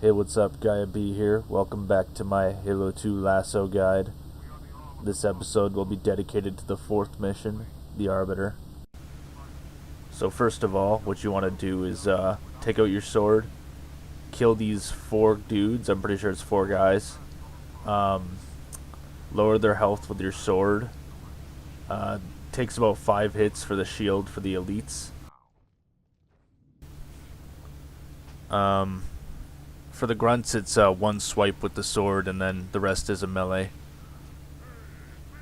Hey, what's up? Gaia B here. Welcome back to my Halo 2 LASO guide. This episode will be dedicated to the fourth mission, the Arbiter. So first of all, what you want to do is take out your sword, kill these 4 dudes, I'm pretty sure it's 4 guys, lower their health with your sword. Takes about 5 hits for the shield for the elites. For the grunts, it's one swipe with the sword, and then the rest is a melee.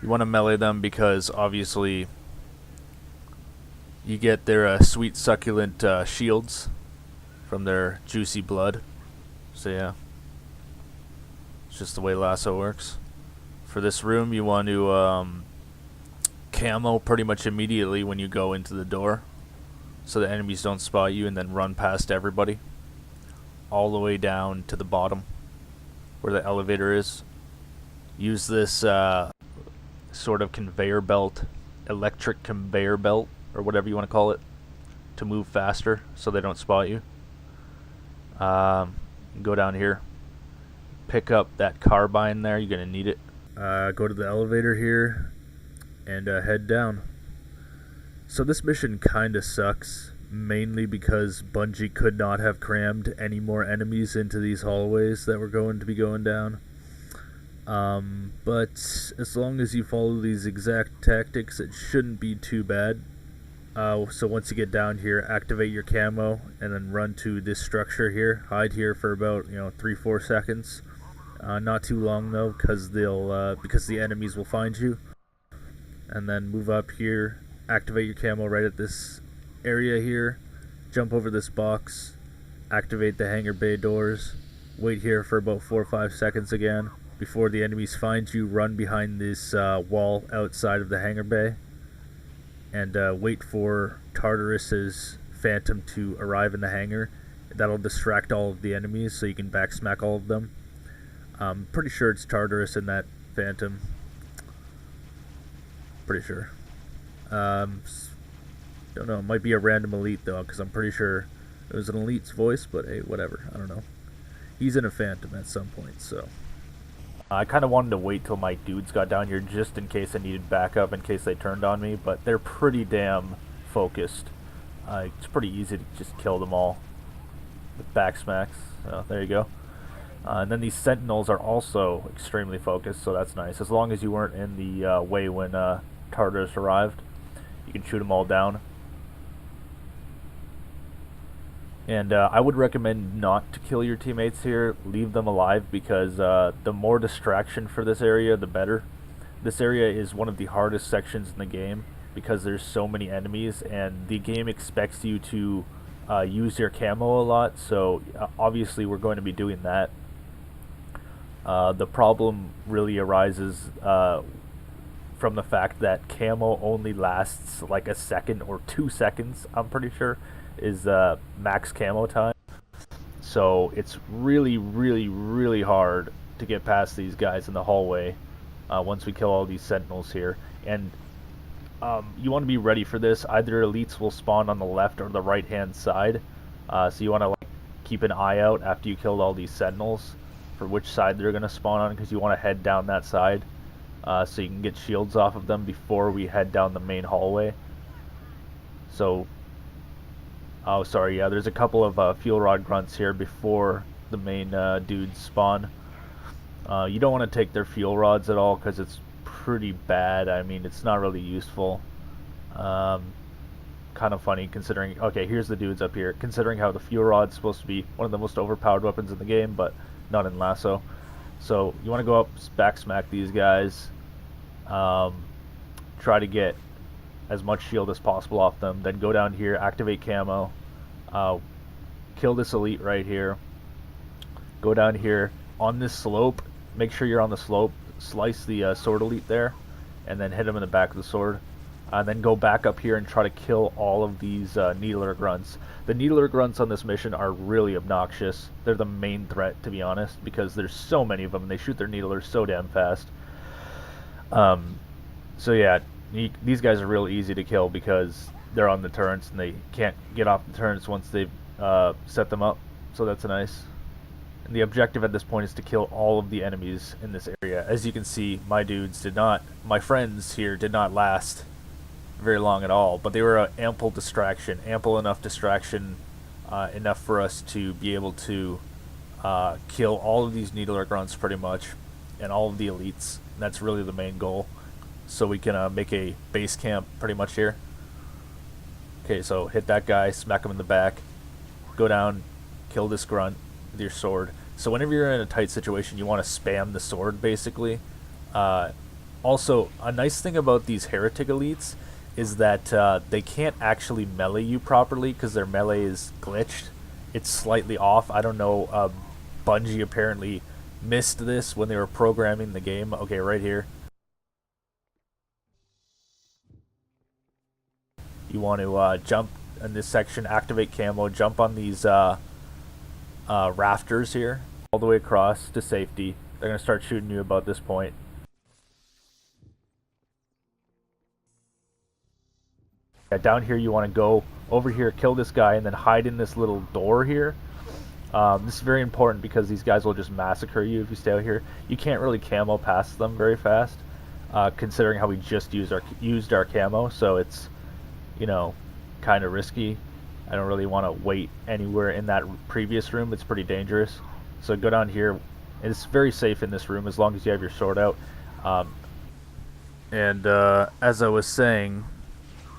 You want to melee them because, obviously, you get their sweet, succulent shields from their juicy blood. So, yeah. It's just the way LASO works. For this room, you want to camo pretty much immediately when you go into the door, so the enemies don't spot you, and then run past everybody all the way down to the bottom where the elevator is. Use this sort of conveyor belt, electric conveyor belt, or whatever you want to call it, to move faster so they don't spot you. Go down here, pick up that carbine there, you're going to need it. Go to the elevator here and head down. So this mission kind of sucks, mainly because Bungie could not have crammed any more enemies into these hallways that were going to be going down. But as long as you follow these exact tactics, it shouldn't be too bad. So once you get down here, activate your camo and then run to this structure here. Hide here for about 3-4 seconds. Not too long though, because the enemies will find you. And then move up here, activate your camo right at this area here, jump over this box, activate the hangar bay doors, wait here for about 4 or 5 seconds again. Before the enemies find you, run behind this wall outside of the hangar bay, and wait for Tartarus's Phantom to arrive in the hangar. That'll distract all of the enemies so you can backsmack all of them. I'm pretty sure it's Tartarus in that Phantom. Pretty sure. Don't know, it might be a random elite though, because I'm pretty sure it was an elite's voice, but hey, whatever, I don't know. He's in a Phantom at some point, so. I kind of wanted to wait till my dudes got down here just in case I needed backup, in case they turned on me, but they're pretty damn focused. It's pretty easy to just kill them all with backsmacks, so there you go. And then these Sentinels are also extremely focused, so that's nice. As long as you weren't in the way when Tartarus arrived, you can shoot them all down. And I would recommend not to kill your teammates here. Leave them alive, because the more distraction for this area, the better. This area is one of the hardest sections in the game because there's so many enemies, and the game expects you to use your camo a lot, so obviously we're going to be doing that. The problem really arises from the fact that camo only lasts like a second or 2 seconds, I'm pretty sure, is max camo time. So it's really, really, really hard to get past these guys in the hallway once we kill all these Sentinels here. And you want to be ready for this. Either elites will spawn on the left or the right hand side. So you want to keep an eye out after you killed all these Sentinels for which side they're going to spawn on, because you want to head down that side so you can get shields off of them before we head down the main hallway. So oh, sorry, yeah, there's a couple of fuel rod grunts here before the main dudes spawn. You don't want to take their fuel rods at all, because it's pretty bad. I mean, it's not really useful. Kind of funny considering, okay, here's the dudes up here, considering how the fuel rod's supposed to be one of the most overpowered weapons in the game, but not in LASO. So you want to go up, backsmack these guys, try to get as much shield as possible off them, then go down here, activate camo, kill this elite right here, go down here on this slope, make sure you're on the slope, slice the sword elite there, and then hit him in the back of the sword, and then go back up here and try to kill all of these needler grunts. The needler grunts on this mission are really obnoxious. They're the main threat, to be honest, because there's so many of them, and they shoot their needlers so damn fast. So yeah, these guys are real easy to kill because they're on the turrets and they can't get off the turrets once they've set them up. So that's nice. And the objective at this point is to kill all of the enemies in this area. As you can see, my friends here did not last very long at all, but they were an ample distraction, enough for us to be able to kill all of these needler grunts pretty much, and all of the elites. And that's really the main goal. So we can make a base camp pretty much here. Okay, so hit that guy, smack him in the back, go down, kill this grunt with your sword. So whenever you're in a tight situation, you want to spam the sword, basically. Also, a nice thing about these heretic elites is that they can't actually melee you properly because their melee is glitched. It's slightly off. I don't know. Bungie apparently missed this when they were programming the game. Okay, right here. You want to jump in this section, activate camo, jump on these rafters here, all the way across to safety. They're going to start shooting you about this point. Yeah, down here you want to go over here, kill this guy, and then hide in this little door here. This is very important because these guys will just massacre you if you stay out here. You can't really camo past them very fast, considering how we just used our camo, so it's, you know, kind of risky. I don't really want to wait anywhere in that previous room. It's pretty dangerous. So go down here. It's very safe in this room as long as you have your sword out. As I was saying,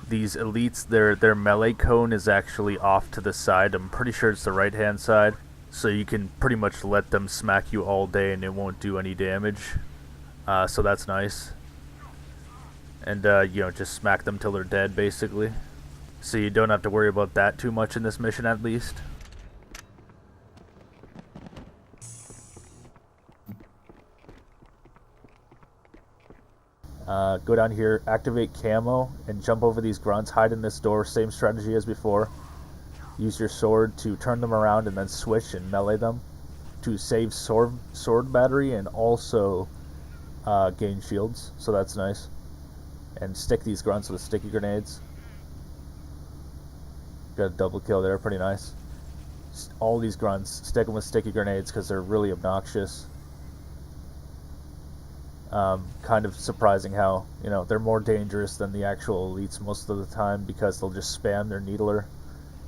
these elites, their melee cone is actually off to the side. I'm pretty sure it's the right hand side. So you can pretty much let them smack you all day and it won't do any damage. So that's nice. And you know, just smack them till they're dead, basically. So you don't have to worry about that too much in this mission, at least. Go down here, activate camo, and jump over these grunts, hide in this door, same strategy as before. Use your sword to turn them around and then switch and melee them to save sword battery and also gain shields, so that's nice. And stick these grunts with sticky grenades. Got a double kill there, pretty nice. All these grunts, stick them with sticky grenades because they're really obnoxious. Kind of surprising how, you know, they're more dangerous than the actual elites most of the time because they'll just spam their needler.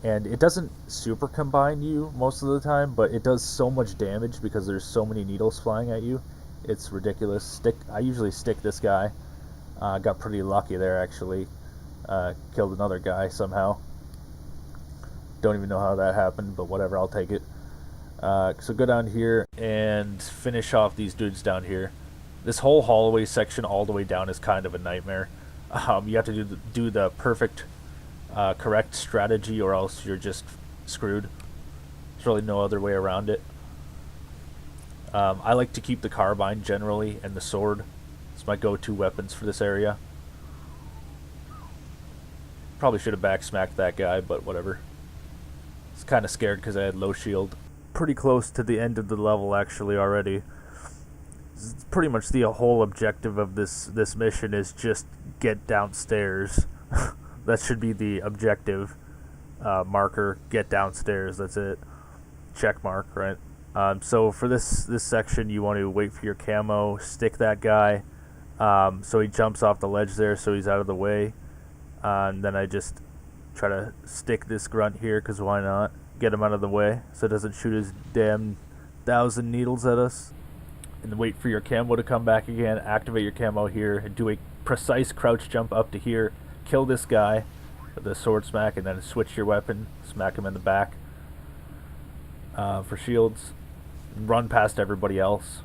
And it doesn't super combine you most of the time, but it does so much damage because there's so many needles flying at you. It's ridiculous. I usually stick this guy. Got pretty lucky there, actually. Killed another guy somehow. Don't even know how that happened, but whatever, I'll take it. So go down here and finish off these dudes down here. This whole hallway section all the way down is kind of a nightmare. You have to do the perfect, correct strategy or else you're just screwed. There's really no other way around it. I like to keep the carbine generally and the sword. It's my go-to weapons for this area. Probably should have backsmacked that guy, but whatever. I was kind of scared because I had low shield. Pretty close to the end of the level actually already. It's pretty much the whole objective of this mission is just get downstairs. That should be the objective marker. Get downstairs. That's it. Check mark, right? So for this section, you want to wait for your camo. Stick that guy, so he jumps off the ledge there, so he's out of the way. And then I just try to stick this grunt here, because why not? Get him out of the way so it doesn't shoot his damn 1,000 needles at us. And wait for your camo to come back again. Activate your camo here and do a precise crouch jump up to here. Kill this guy with a sword smack, and then switch your weapon. Smack him in the back for shields. Run past everybody else.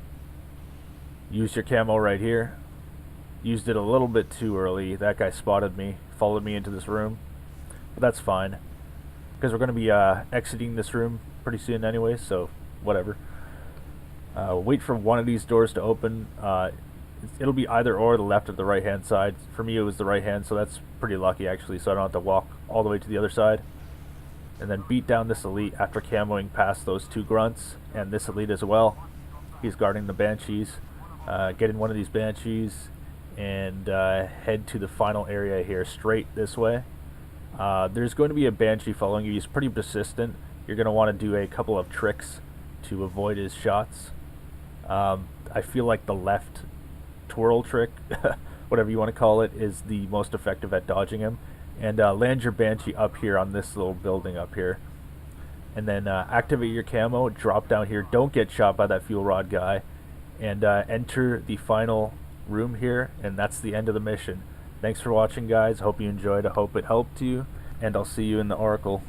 Use your camo right here. Used it a little bit too early. That guy spotted me, followed me into this room. But that's fine, because we're going to be exiting this room pretty soon anyway, so whatever. Wait for one of these doors to open. It'll be either or, the left or the right hand side. For me it was the right hand, so that's pretty lucky actually, so I don't have to walk all the way to the other side. And then beat down this elite after camoing past those two grunts, and this elite as well. He's guarding the banshees. Get in one of these banshees and head to the final area here, straight this way. There's going to be a banshee following you. He's pretty persistent. You're going to want to do a couple of tricks to avoid his shots. I feel like the left twirl trick, whatever you want to call it, is the most effective at dodging him. And land your Banshee up here on this little building up here. And then activate your camo, drop down here, don't get shot by that fuel rod guy, and enter the final room here, and that's the end of the mission. Thanks for watching, guys. Hope you enjoyed. I hope it helped you, and I'll see you in the Oracle.